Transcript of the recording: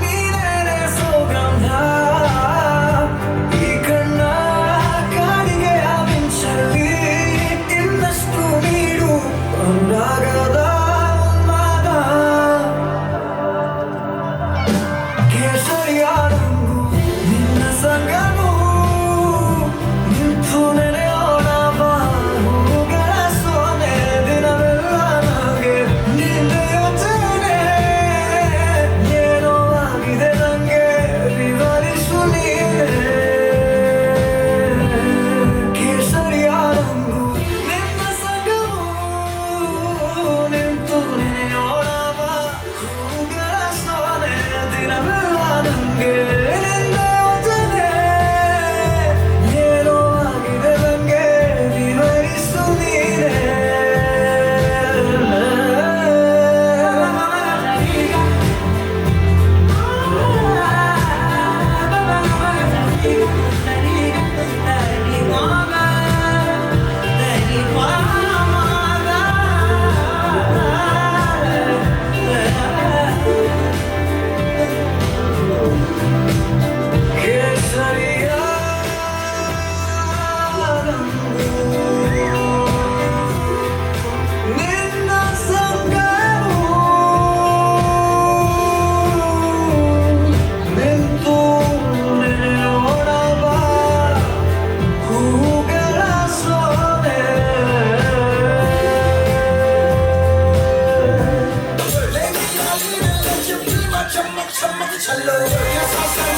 ನೀನೇ ಸೋಗಂಧ ಈ ಕಣ್ಣ ಕಾಡಿಗೆಯ ಮಿಂಚಲ್ಲಿ ಇನ್ನಷ್ಟು ನೀಡು ಅನುರಾಗದ ಉನ್ಮಾದ ಕೇಸರಿಯ ರಂಗು ನಿನ್ನ ಸಂಗವು ನಿಂತು ನೆನೆಯೋಣ ಬಾ ಹೂಗಳ ಸೋನೆ ದಿನವೆಲ್ಲ ನನಗೆ ನಿನ್ನೆ ಯೋಚನೆ ಏನೋ ಆಗಿದೆ ನಂಗೆ ವಿವರಿಸು ನೀನೆ ಕೇಸರಿಯ ರಂಗು ನಿನ್ನ ಸಂಗವು ನಿಂತು ನೆನೆಯೋಣ ಬಾ ಹೂಗಳ ಸೋನೆ ದಿನವೆಲ್ಲ ನಂಗೆ ನಿನ್ನೆ ಯೋಚನೆ ಏನೋ ಆಗಿದೆ ನಂಗೆ ವಿವರಿಸು ನೀನೆ ಕೇಸರಿಯ ನಿನ್ನ ಸಂಗವು ನಿಂತು ನೆನೆಯೋಣ ಬಾ ಹೂಗಳ ಸೋನೆ Baby, I need to let you be my chumma chumma cello. Yes, I said